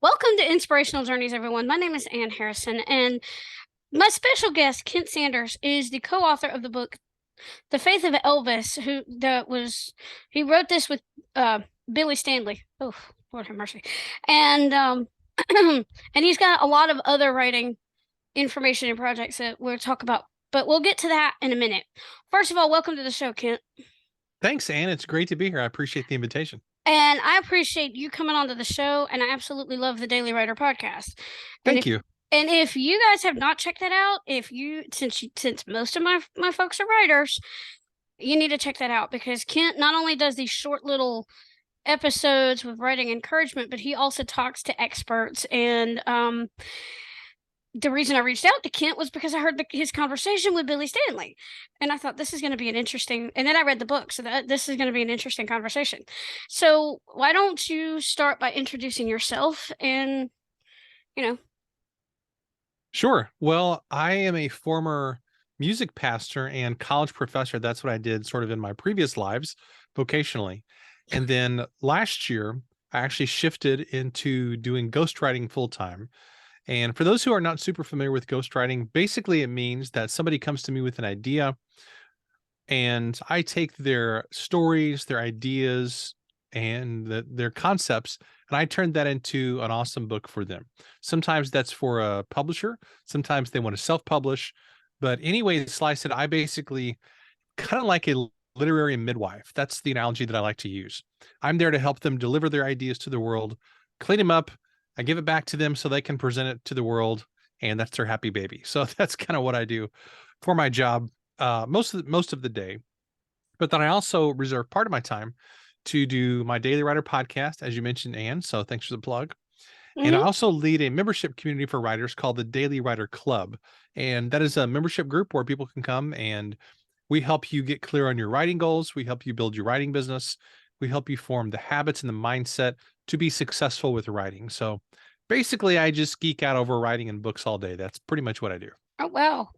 Welcome to Inspirational Journeys, everyone. My name is Ann Harrison, and my special guest, Kent Sanders, is the co-author of the book The Faith of Elvis, he wrote this with Billy Stanley. Oh, Lord have mercy. And and he's got a lot of other writing information and projects that we'll talk about, but we'll get to that in a minute. First of all, welcome to the show, Kent. Thanks, Ann. It's great to be here. I appreciate the invitation. And I appreciate you coming onto the show, and I absolutely love the Daily Writer podcast. And Thank if you. and if you guys have not checked that out, if you since most of my folks are writers, you need to check that out because Kent not only does these short little episodes with writing encouragement, but he also talks to experts. And the reason I reached out to Kent was because I heard his conversation with Billy Stanley, and I thought this is going to be an interesting. And then I read the book, so this is going to be an interesting conversation. So why don't you start by introducing yourself and you know. Sure. Well, I am a former music pastor and college professor. That's what I did sort of in my previous lives, vocationally. And then last year, I actually shifted into doing ghostwriting full time. And for those who are not super familiar with ghostwriting, basically it means that somebody comes to me with an idea and I take their stories, their ideas, and their concepts, and I turn that into an awesome book for them. Sometimes that's for a publisher, sometimes they want to self-publish, but anyway, slice it, I basically kind of like a literary midwife. That's the analogy that I like to use. I'm there to help them deliver their ideas to the world, clean them up, I give it back to them so they can present it to the world, and that's their happy baby. So that's kind of what I do for my job most of the day. But then I also reserve part of my time to do my Daily Writer podcast, as you mentioned, Anne. So thanks for the plug. And I Mm-hmm. also lead a membership community for writers called the Daily Writer Club. And that is a membership group where people can come and we help you get clear on your writing goals. We help you build your writing business. We help you form the habits and the mindset to be successful with writing. So basically, I just geek out over writing and books all day. That's pretty much what I do. Oh well.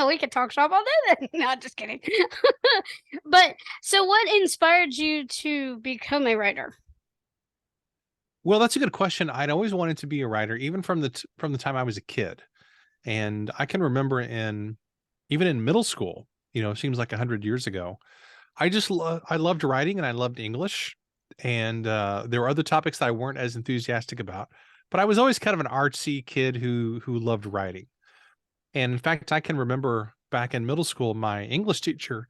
We could talk shop all day then. No, just kidding. But so what inspired you to become a writer? Well, that's a good question. I'd always wanted to be a writer, even from the time I was a kid. And I can remember even in middle school, it seems like 100 years ago, I loved writing and I loved English. And there were other topics that I weren't as enthusiastic about, but I was always kind of an artsy kid who loved writing. And in fact, I can remember back in middle school, my English teacher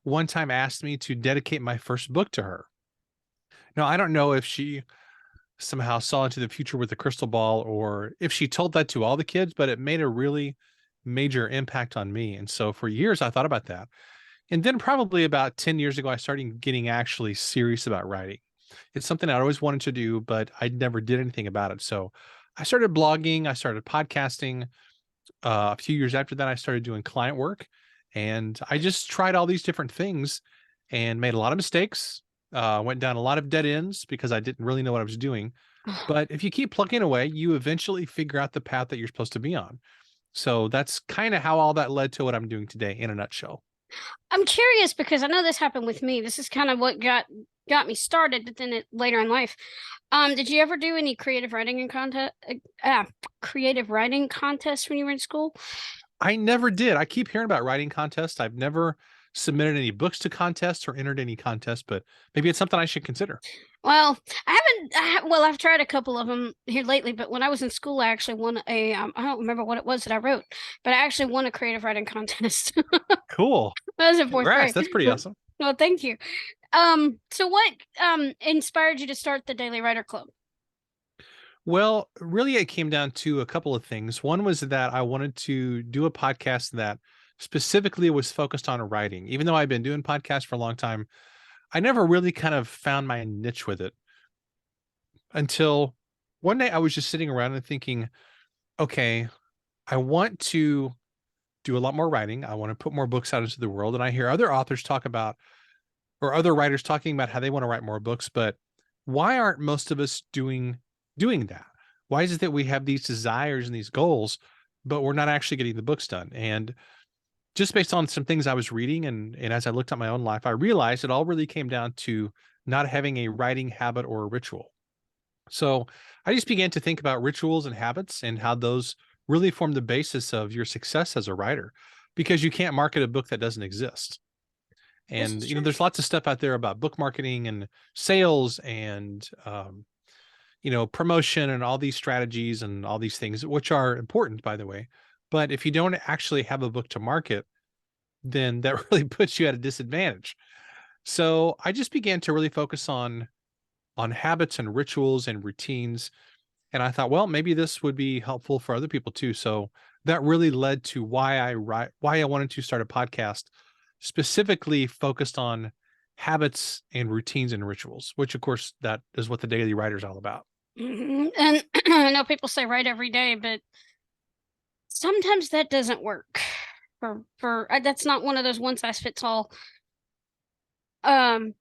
one time asked me to dedicate my first book to her. Now, I don't know if she somehow saw into the future with a crystal ball or if she told that to all the kids, but it made a really major impact on me. And so for years, I thought about that. And then probably about 10 years ago, I started getting actually serious about writing. It's something I always wanted to do, but I never did anything about it. So I started blogging, I started podcasting. A few years after that, I started doing client work. And I just tried all these different things and made a lot of mistakes, went down a lot of dead ends because I didn't really know what I was doing. But if you keep plugging away, you eventually figure out the path that you're supposed to be on. So that's kind of how all that led to what I'm doing today in a nutshell. I'm curious because I know this happened with me. This is kind of what got me started, but then later in life. Did you ever do any creative writing contests when you were in school? I never did. I keep hearing about writing contests. I've never submitted any books to contests or entered any contests, but maybe it's something I should consider. Well, I've tried a couple of them here lately, but when I was in school, I actually won I don't remember what it was that I wrote, but I actually won a creative writing contest. Cool. That was in fourth Congrats. grade. That's pretty awesome. Well, thank you. So what inspired you to start the Daily Writer Club? Well, really, it came down to a couple of things. One was that I wanted to do a podcast that specifically was focused on writing. Even though I've been doing podcasts for a long time, I never really kind of found my niche with it until one day I was just sitting around and thinking, okay, I want to do a lot more writing. I want to put more books out into the world. And I hear other authors talk about, or other writers talking about how they want to write more books, but why aren't most of us doing that? Why is it that we have these desires and these goals, but we're not actually getting the books done? And just based on some things I was reading and as I looked at my own life, I realized it all really came down to not having a writing habit or a ritual. So I just began to think about rituals and habits and how those really form the basis of your success as a writer, because you can't market a book that doesn't exist. This And is true. there's lots of stuff out there about book marketing and sales and promotion and all these strategies and all these things, which are important, by the way. But if you don't actually have a book to market, then that really puts you at a disadvantage. So I just began to really focus on habits and rituals and routines. And I thought, well, maybe this would be helpful for other people too. So that really led to why I wanted to start a podcast specifically focused on habits and routines and rituals, which of course that is what the Daily Writer is all about. And I know people say write every day, but sometimes that doesn't work. That's not one of those one size fits all um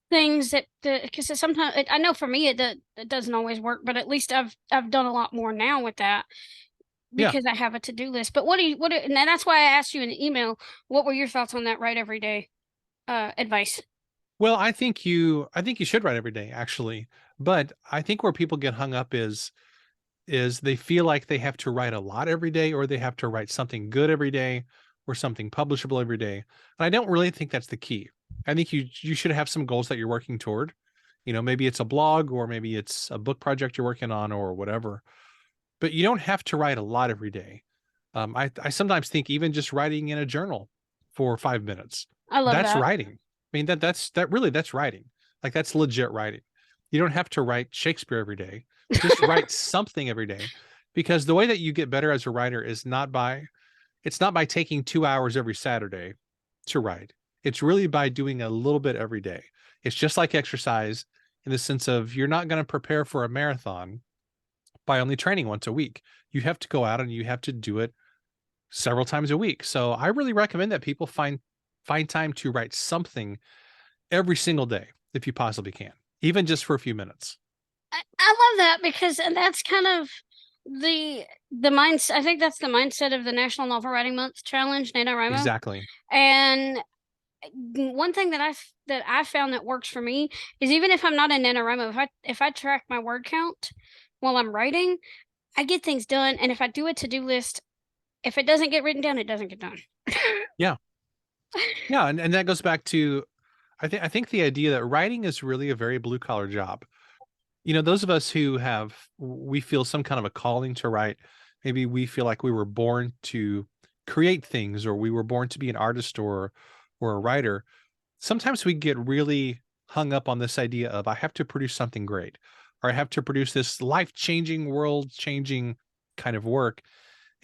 things that because sometimes I know for me it doesn't always work, but at least I've done a lot more now with that Yeah. because I have a to-do list. But and that's why I asked you in the email, what were your thoughts on that write every day advice? Well, I think you should write every day, actually. But I think where people get hung up is they feel like they have to write a lot every day, or they have to write something good every day, or something publishable every day. And I don't really think that's the key. I think you should have some goals that you're working toward. Maybe it's a blog, or maybe it's a book project you're working on, or whatever. But you don't have to write a lot every day. I sometimes think even just writing in a journal for 5 minutes, I love that's that. writing. I mean, that's writing. Like, that's legit writing. You don't have to write Shakespeare every day. Just write something every day, because the way that you get better as a writer is not by taking 2 hours every Saturday to write. It's really by doing a little bit every day. It's just like exercise, in the sense of you're not going to prepare for a marathon by only training once a week. You have to go out and you have to do it several times a week. So I really recommend that people find time to write something every single day if you possibly can, even just for a few minutes. I love that because and that's kind of the mindset. I think that's the mindset of the National Novel Writing Month Challenge, NaNoWriMo. Exactly. And one thing that I found that works for me is even if I'm not in NaNoWriMo, if I track my word count while I'm writing, I get things done. And if I do a to-do list, if it doesn't get written down, it doesn't get done. Yeah. Yeah. And that goes back to, I think the idea that writing is really a very blue collar job. Those of us we feel some kind of a calling to write. Maybe we feel like we were born to create things, or we were born to be an artist or a writer. Sometimes we get really hung up on this idea of I have to produce something great, or I have to produce this life-changing, world-changing kind of work.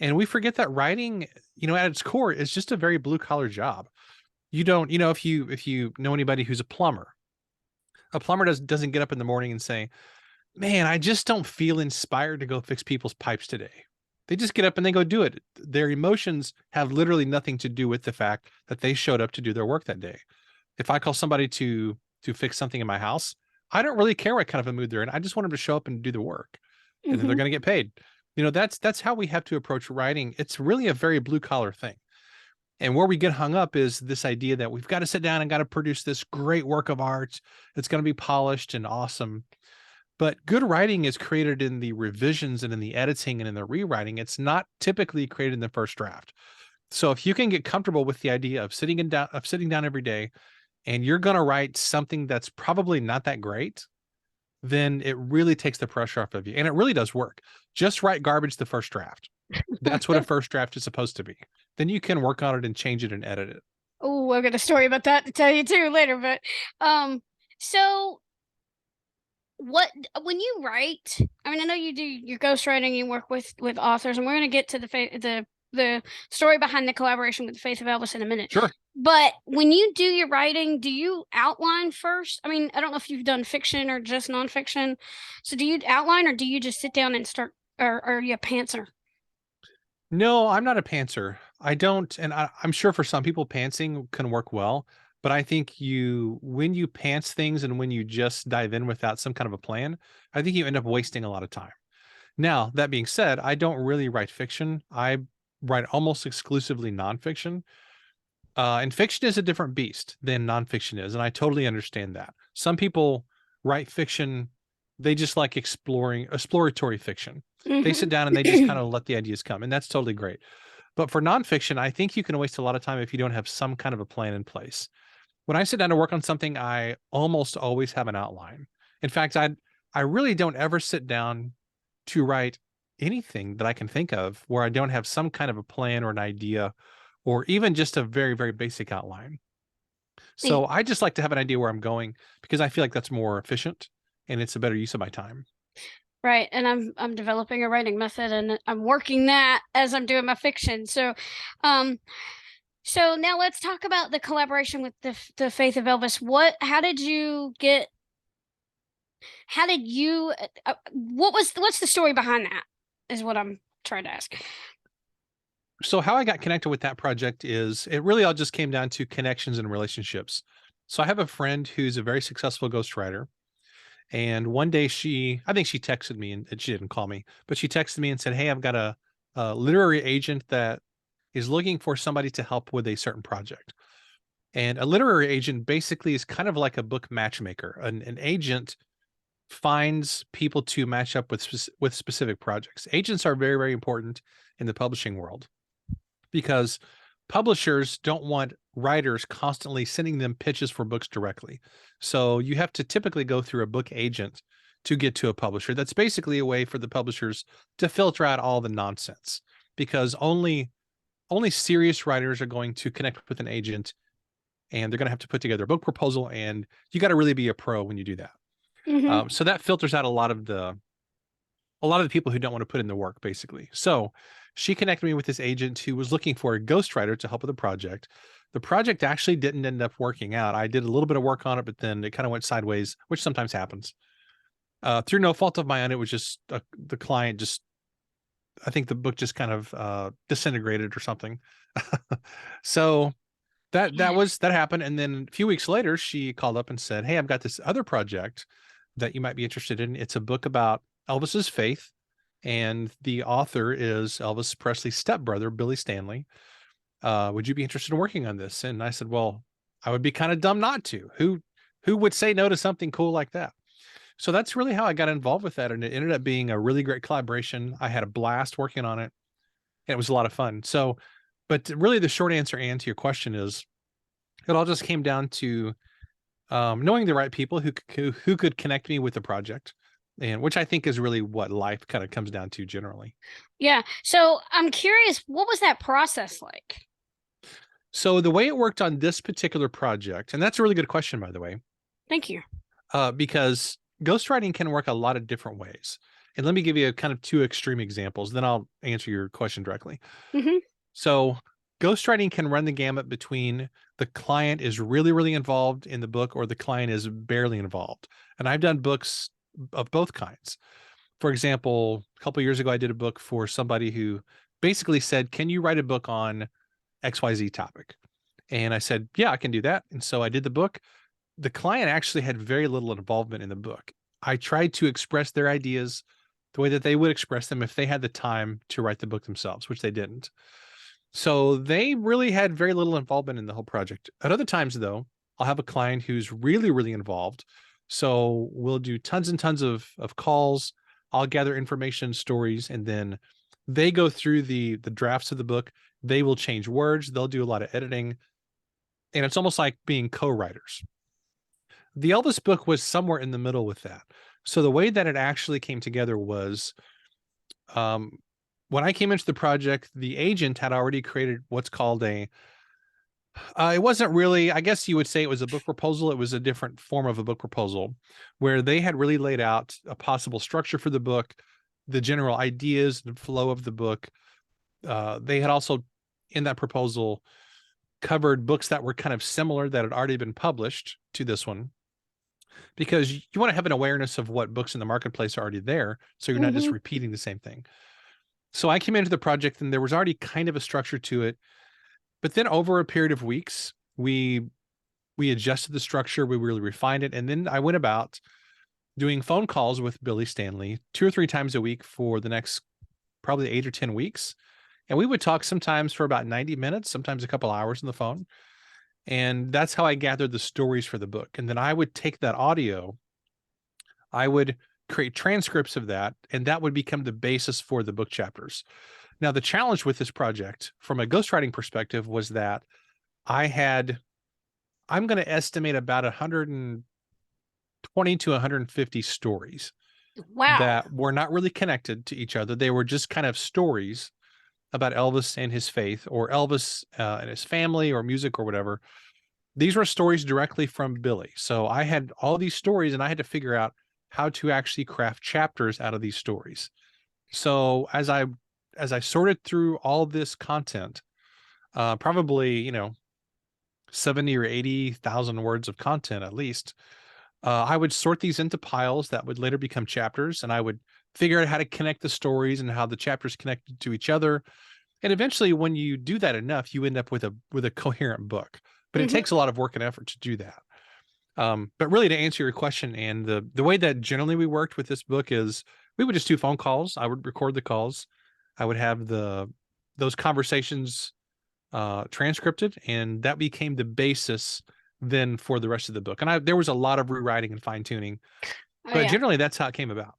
And we forget that writing, at its core is just a very blue collar job. You don't, if you know anybody who's a plumber doesn't get up in the morning and say, man, I just don't feel inspired to go fix people's pipes today. They just get up and they go do it. Their emotions have literally nothing to do with the fact that they showed up to do their work that day. If I call somebody to fix something in my house, I don't really care what kind of a mood they're in. I just want them to show up and do the work, and then they're Hmm. going to get paid. That's how we have to approach writing. It's really a very blue collar thing. And where we get hung up is this idea that we've got to sit down and got to produce this great work of art. It's going to be polished and awesome. But good writing is created in the revisions and in the editing and in the rewriting. It's not typically created in the first draft. So if you can get comfortable with the idea of sitting down every day, and you're going to write something that's probably not that great, then it really takes the pressure off of you. And it really does work. Just write garbage the first draft. That's what a first draft is supposed to be. Then you can work on it and change it and edit it. Oh, I've got a story about that to tell you too later. But so what when you write, I mean, I know you do your ghostwriting, you work with authors, and we're going to get to the story behind the collaboration with Faith of Elvis in a minute. Sure. But when you do your writing, do you outline first? I mean, I don't know if you've done fiction or just nonfiction. So do you outline, or do you just sit down and start, or are you a pantser? No, I'm not a pantser. I don't, and I'm sure for some people, pantsing can work well. But I think when you pants things and when you just dive in without some kind of a plan, I think you end up wasting a lot of time. Now, that being said, I don't really write fiction. I write almost exclusively nonfiction. And fiction is a different beast than nonfiction is, and I totally understand that. Some people write fiction, they just like exploratory fiction. They sit down and they just kind of let the ideas come, and that's totally great. But for nonfiction, I think you can waste a lot of time if you don't have some kind of a plan in place. When I sit down to work on something, I almost always have an outline. In fact, I really don't ever sit down to write anything that I can think of where I don't have some kind of a plan or an idea, or even just a very, very basic outline. Y- So I just like to have an idea where I'm going because I feel like that's more efficient and it's a better use of my time. Right, and I'm developing a writing method, and I'm working that as I'm doing my fiction. Um, so now let's talk about the collaboration with the Faith of Elvis. How did you get? How did you? What's the story behind that? Is what I'm trying to ask. So how I got connected with that project is it really all just came down to connections and relationships. So I have a friend who's a very successful ghostwriter. And one day I think she texted me and she didn't call me, but she texted me and said, "Hey, I've got a literary agent that is looking for somebody to help with a certain project." And a literary agent basically is kind of like a book matchmaker. An agent finds people to match up with specific projects. Agents are very, very important in the publishing world because publishers don't want writers constantly sending them pitches for books directly. So you have to typically go through a book agent to get to a publisher. That's basically a way for the publishers to filter out all the nonsense because only serious writers are going to connect with an agent, and they're going to have to put together a book proposal, and you got to really be a pro when you do that. Mm-hmm. So that filters out a lot of the people who don't want to put in the work, basically. So she connected me with this agent who was looking for a ghostwriter to help with the project. The project actually didn't end up working out. I did a little bit of work on it, but then it kind of went sideways, which sometimes happens. Through no fault of my own, it was just the client just, I think the book just kind of disintegrated or something. So that happened. And then a few weeks later, she called up and said, "Hey, I've got this other project that you might be interested in. It's a book about Elvis's faith, and the author is Elvis Presley's stepbrother, Billy Stanley. Would you be interested in working on this?" And I said, "Well, I would be kind of dumb not to. Who would say no to something cool like that?" So that's really how I got involved with that, and it ended up being a really great collaboration. I had a blast working on it, and it was a lot of fun. So, but really, the short answer, Anne, to your question is, it all just came down to knowing the right people who could connect me with the project, and which I think is really what life kind of comes down to generally. Yeah. So I'm curious, what was that process like? So the way it worked on this particular project, and that's a really good question, by the way, Thank you. because ghostwriting can work a lot of different ways. And let me give you kind of two extreme examples, then I'll answer your question directly. Mm-hmm. So ghostwriting can run the gamut between the client is really, really involved in the book or the client is barely involved. And I've done books of both kinds. For example, a couple of years ago, I did a book for somebody who basically said, "Can you write a book on XYZ topic?" And I said, "Yeah, I can do that." And so I did the book. The client actually had very little involvement in the book. I tried to express their ideas the way that they would express them if they had the time to write the book themselves, which they didn't. So they really had very little involvement in the whole project. At other times, though, I'll have a client who's really, really involved. So we'll do tons and tons of calls. I'll gather information, stories, and then they go through the drafts of the book. They will change words. They'll do a lot of editing. And it's almost like being co-writers. The Elvis book was somewhere in the middle with that. So the way that it actually came together was um, when I came into the project, the agent had already created what's called it wasn't really, I guess you would say it was a book proposal. It was a different form of a book proposal where they had really laid out a possible structure for the book, the general ideas and flow of the book. They had also, in that proposal, covered books that were kind of similar that had already been published to this one, because you want to have an awareness of what books in the marketplace are already there, so you're not just Mm-hmm. repeating the same thing. So I came into the project and there was already kind of a structure to it, but then over a period of weeks, we adjusted the structure, we really refined it, and then I went about doing phone calls with Billy Stanley 2 or 3 times a week for the next probably 8 or 10 weeks. And we would talk sometimes for about 90 minutes, sometimes a couple hours on the phone. And that's how I gathered the stories for the book. And then I would take that audio, I would create transcripts of that, and that would become the basis for the book chapters. Now, the challenge with this project from a ghostwriting perspective was that I'm going to estimate about 120 to 150 stories Wow. that were not really connected to each other. They were just kind of stories about Elvis and his faith, or Elvis and his family, or music, or whatever. These were stories directly from Billy. So I had all these stories, and I had to figure out how to actually craft chapters out of these stories. So as I sorted through all this content, probably 70 or 80,000 words of content at least, I would sort these into piles that would later become chapters, and I would figure out how to connect the stories and how the chapters connected to each other. And eventually, when you do that enough, you end up with a coherent book. But it Hmm. takes a lot of work and effort to do that. But really, to answer your question, and the way that generally we worked with this book is we would just do phone calls. I would record the calls. I would have those conversations transcripted, and that became the basis then for the rest of the book. And there was a lot of rewriting and fine tuning, Oh but yeah. generally that's how it came about.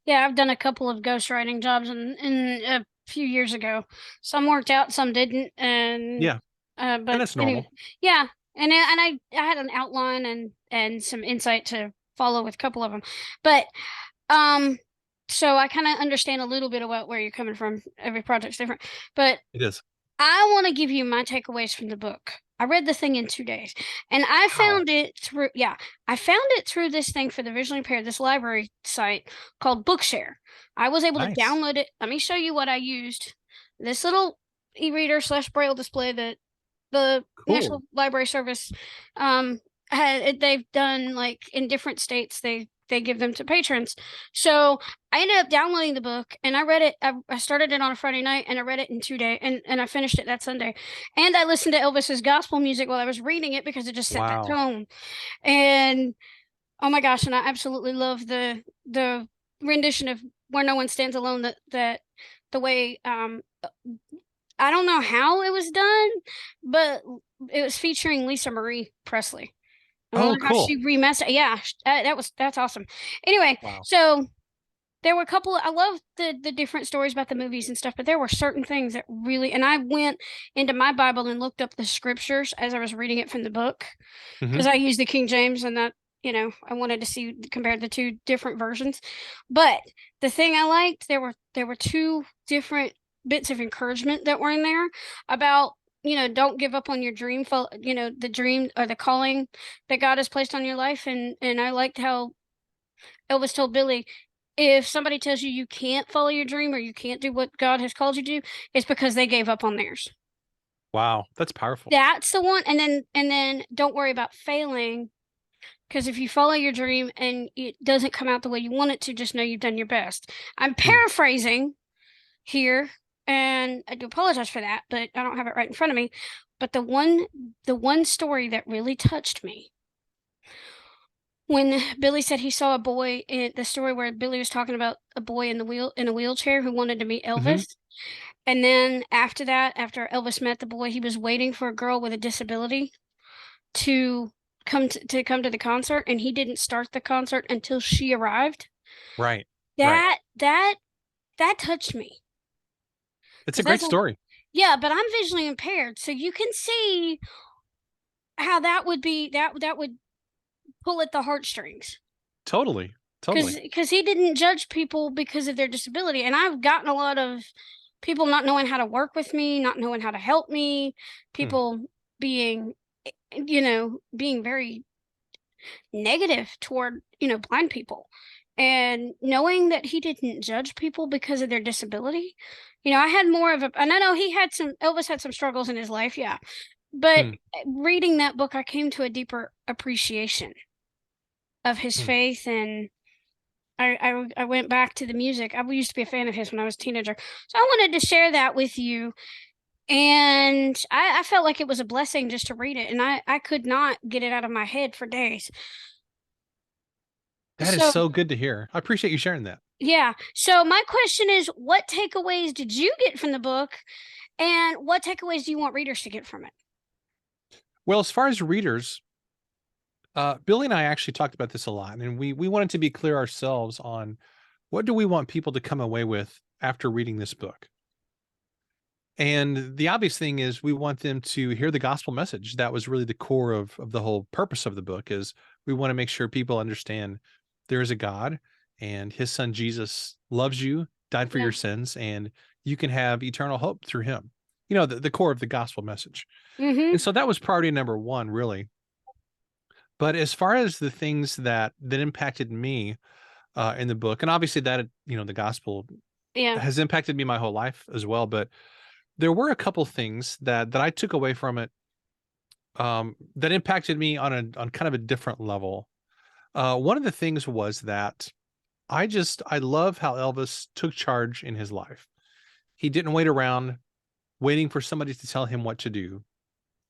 Yeah, I've done a couple of ghostwriting jobs in a few years ago. Some worked out, some didn't, and Yeah, and but that's anyway, normal. yeah. And I had an outline and some insight to follow with a couple of them, but um, so I kind of understand a little bit about where you're coming from. Every project's different, but It is. I want to give you my takeaways from the book. I read the thing in 2 days, and I Wow. found it through, yeah, I found it through this thing for the visually impaired, this library site called Bookshare. I was able to Nice. download it. Let me show you what I used. This little e-reader slash braille display that the Cool. National Library Service um they've done like in different states they give them to patrons. So I ended up downloading the book and I read it. I started it on a Friday night and I read it in 2 days and I finished it that Sunday. And I listened to Elvis's gospel music while I was reading it because it just set that Wow. tone. And oh my gosh, and I absolutely love the rendition of Where No One Stands Alone, that the way I don't know how it was done, but it was featuring Lisa Marie Presley. I Oh, wonder how cool. she remastered. Yeah, that's awesome. Anyway, Wow. so there were a couple I love the different stories about the movies and stuff, but there were certain things that really, and I went into my Bible and looked up the scriptures as I was reading it from the book because Hmm. I use the King James and that, I wanted to see compare the two different versions. But the thing I liked, there were two different bits of encouragement that were in there about, don't give up on your dream, the dream or the calling that God has placed on your life. And I liked how Elvis told Billy, if somebody tells you you can't follow your dream or you can't do what God has called you to do, it's because they gave up on theirs. Wow. That's powerful. That's the one. And then don't worry about failing. Because if you follow your dream and it doesn't come out the way you want it to, just know you've done your best. I'm Hmm. paraphrasing here, and I do apologize for that, but I don't have it right in front of me. But the one story that really touched me when Billy said he saw a boy in the story where Billy was talking about a boy in a wheelchair who wanted to meet Hmm. Elvis. And then after that, after Elvis met the boy, he was waiting for a girl with a disability to come to the concert, and he didn't start the concert until she arrived. Right. Right. That touched me It's a because great that's a story. yeah, but I'm visually impaired, so you can see how that would be that would pull at the heartstrings. Totally. Totally. Because he didn't judge people because of their disability, and I've gotten a lot of people not knowing how to work with me, not knowing how to help me, Hmm. people being being very negative toward blind people, and knowing that he didn't judge people because of their disability. I had more of a, and I know Elvis had some struggles in his life, yeah, but Hmm. reading that book I came to a deeper appreciation of his Hmm. faith. And I went back to the music. I used to be a fan of his when I was a teenager, so I wanted to share that with you. And I felt like it was a blessing just to read it, and I could not get it out of my head for days. That is So so good to hear. I appreciate you sharing that. Yeah. So my question is, what takeaways did you get from the book, and what takeaways do you want readers to get from it? Well, as far as readers, Billy and I actually talked about this a lot, and we wanted to be clear ourselves on what do we want people to come away with after reading this book. And the obvious thing is we want them to hear the gospel message. That was really the core of the whole purpose of the book is we want to make sure people understand there is a God and his son Jesus loves you, died for Yeah. your sins, and you can have eternal hope through him. You know, the core of the gospel message. Mm-hmm. And so that was priority number one, really. But as far as the things that impacted me in the book, and obviously that, you know, the gospel Yeah. has impacted me my whole life as well, but there were a couple things that I took away from it that impacted me on kind of a different level. One of the things was that I love how Elvis took charge in his life. He didn't wait around waiting for somebody to tell him what to do.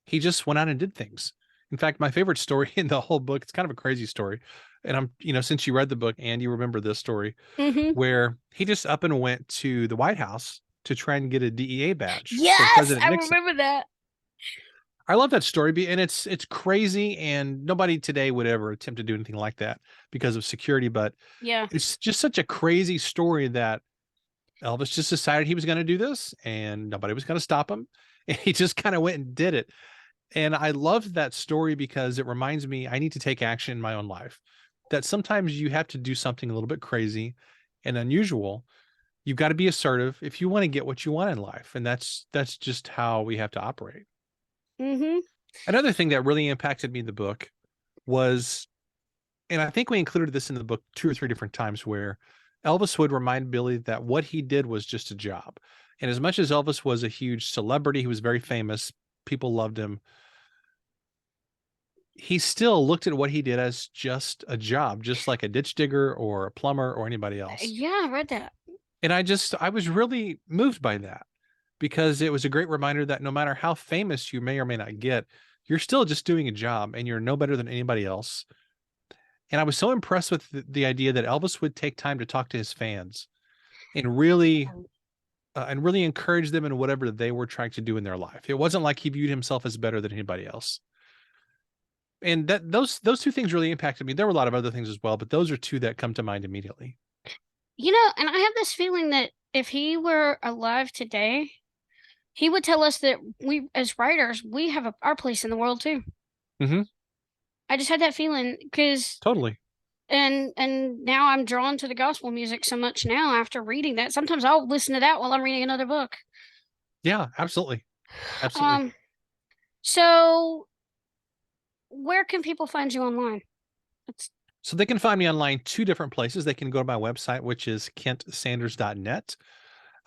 He just went out and did things. In fact, my favorite story in the whole book, it's kind of a crazy story. And since you read the book and you remember this story, Mm-hmm. where he just up and went to the White House to try and get a DEA badge for Yes, President I Nixon. remember that. I love that story, and it's crazy, and nobody today would ever attempt to do anything like that because of security. But Yeah. it's just such a crazy story that Elvis just decided he was going to do this, and nobody was going to stop him, and he just kind of went and did it. And I love that story because it reminds me I need to take action in my own life. That sometimes you have to do something a little bit crazy and unusual. You've got to be assertive if you want to get what you want in life, and that's just how we have to operate. Mm-hmm. Another thing that really impacted me in the book was, and I think we included this in the book two or three different times, where Elvis would remind Billy that what he did was just a job. And as much as Elvis was a huge celebrity, he was very famous, people loved him, he still looked at what he did as just a job, just like a ditch digger or a plumber or anybody else. Yeah, I read that. And I was really moved by that because it was a great reminder that no matter how famous you may or may not get, you're still just doing a job and you're no better than anybody else. And I was so impressed with the idea that Elvis would take time to talk to his fans and really encourage them in whatever they were trying to do in their life. It wasn't like he viewed himself as better than anybody else. And that those two things really impacted me. There were a lot of other things as well, but those are two that come to mind immediately. And I have this feeling that if he were alive today, he would tell us that we, as writers, we have our place in the world too. Mm-hmm. I just had that feeling because, Totally. and now I'm drawn to the gospel music so much now after reading that. Sometimes I'll listen to that while I'm reading another book. Yeah, absolutely. Absolutely. Um, so where can people find you online? That's So they can find me online two different places. They can go to my website, which is kentsanders.net.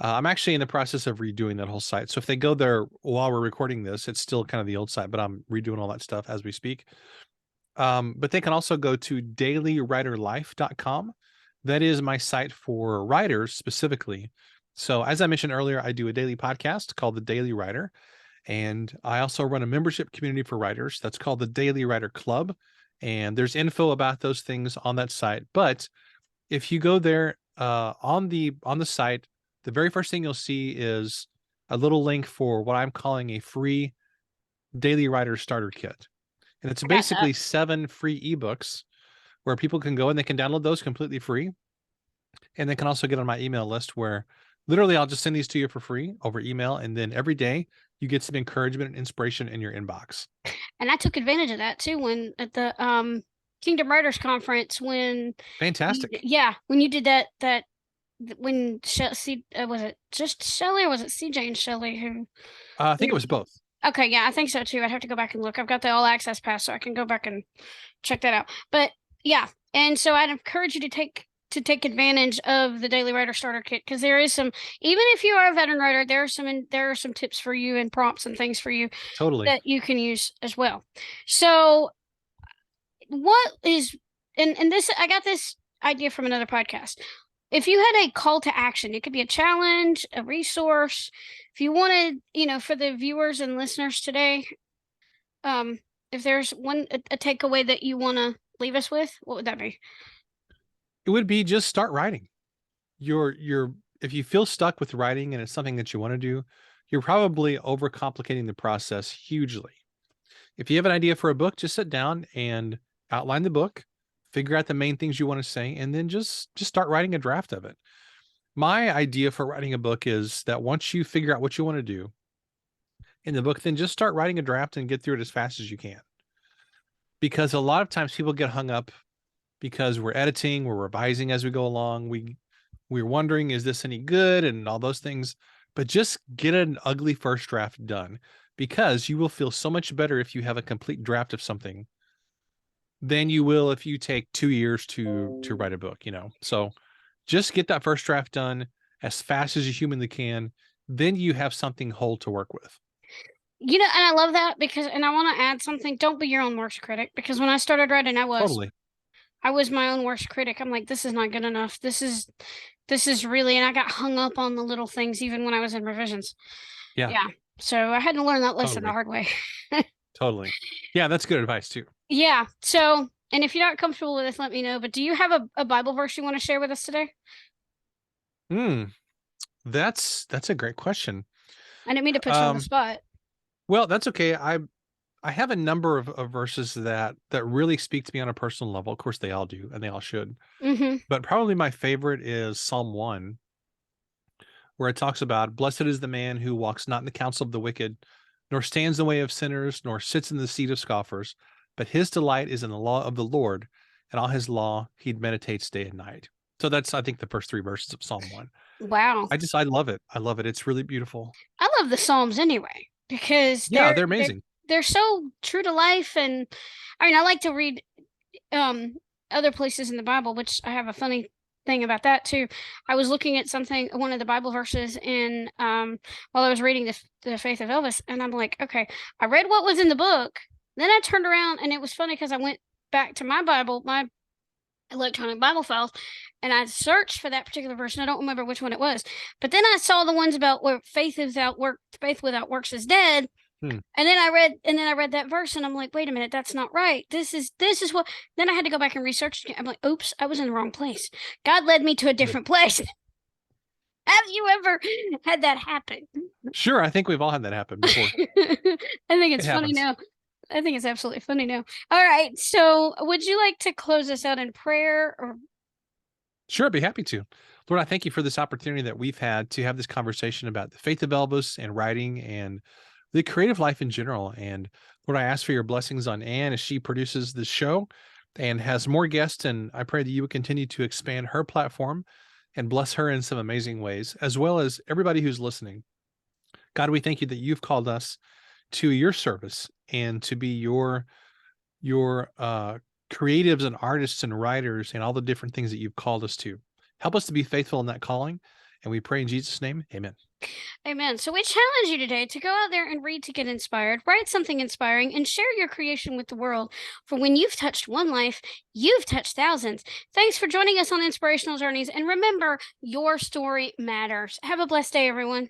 I'm actually in the process of redoing that whole site. So if they go there while we're recording this, it's still kind of the old site, but I'm redoing all that stuff as we speak. But they can also go to dailywriterlife.com. That is my site for writers specifically. So as I mentioned earlier, I do a daily podcast called The Daily Writer. And I also run a membership community for writers that's called the Daily Writer Club. And there's info about those things on that site. But if you go there on the site, the very first thing you'll see is a little link for what I'm calling a free daily writer starter kit. And it's I got that. basically 7 free ebooks where people can go and they can download those completely free. And they can also get on my email list where literally I'll just send these to you for free over email. And then every day you get some encouragement and inspiration in your inbox. And I took advantage of that too when at the Kingdom Writers Conference Fantastic. when you did that when was it just Shelley or was it CJ and Shelley who I think it was both. Okay, yeah, I think so too. I'd have to go back and look. I've got the all access pass so I can go back and check that out. But yeah, and so I'd encourage you to take advantage of the Daily Writer Starter Kit because there is some, even if you are a veteran writer, there are some tips for you and prompts and things for you Totally. that you can use as well. So what is and this I got this idea from another podcast. If you had a call to action, it could be a challenge, a resource. If you wanted, for the viewers and listeners today, if there's a takeaway that you want to leave us with, what would that be? It would be just start writing. you're if you feel stuck with writing and it's something that you want to do, you're probably overcomplicating the process hugely. If you have an idea for a book, just sit down and outline the book, figure out the main things you want to say, and then just start writing a draft of it. My idea for writing a book is that once you figure out what you want to do in the book, then just start writing a draft and get through it as fast as you can. Because a lot of times people get hung up because we're editing, we're revising as we go along. We're wondering, is this any good and all those things. But just get an ugly first draft done, because you will feel so much better if you have a complete draft of something than you will if you take 2 years to write a book, So just get that first draft done as fast as you humanly can. Then you have something whole to work with. And I love that because, and I want to add something. Don't be your own worst critic, because when I started writing, Totally. I was my own worst critic. I'm like, this is not good enough. This is really, and I got hung up on the little things even when I was in revisions. Yeah. Yeah. So I had to learn that lesson the Totally. hard way. Totally. Yeah, that's good advice too. Yeah. So, and if you're not comfortable with this, let me know. But do you have a Bible verse you want to share with us today? That's a great question. I didn't mean to put you on the spot. Well, that's okay. I have a number of verses that really speak to me on a personal level. Of course, they all do, and they all should. But probably my favorite is Psalm 1, where it talks about, blessed is the man who walks not in the counsel of the wicked, nor stands in the way of sinners, nor sits in the seat of scoffers, but his delight is in the law of the Lord, and all his law he meditates day and night. So that's, I think, the first 3 verses of Psalm 1. Wow. I love it. I love it. It's really beautiful. I love the Psalms anyway, because Yeah, they're amazing. They're so true to life. And I mean, I like to read other places in the Bible, which I have a funny thing about that too. I was looking at one of the Bible verses in while I was reading the Faith of Elvis, and I'm like, okay, I read what was in the book, then I turned around, and it was funny because I went back to my Bible, my electronic Bible files, and I searched for that particular verse, and I don't remember which one it was. But then I saw the ones about where faith without works is dead. And then I read that verse, and I'm like, wait a minute, that's not right. This is what. Then I had to go back and research again. I'm like, oops, I was in the wrong place. God led me to a different place. Have you ever had that happen? Sure, I think we've all had that happen before. I think it's funny now. I think it's absolutely funny now. All right, so would you like to close us out in prayer? Or Sure, I'd be happy to. Lord, I thank you for this opportunity that we've had to have this conversation about the faith of Elvis and writing and the creative life in general. And Lord, I ask for your blessings on Anne as she produces this show and has more guests. And I pray that you would continue to expand her platform and bless her in some amazing ways, as well as everybody who's listening. God, we thank you that you've called us to your service and to be your creatives and artists and writers and all the different things that you've called us to. Help us to be faithful in that calling. And we pray in Jesus' name, amen. Amen. So we challenge you today to go out there and read to get inspired, write something inspiring, and share your creation with the world. For when you've touched one life, you've touched thousands. Thanks for joining us on Inspirational Journeys. And remember, your story matters. Have a blessed day, everyone.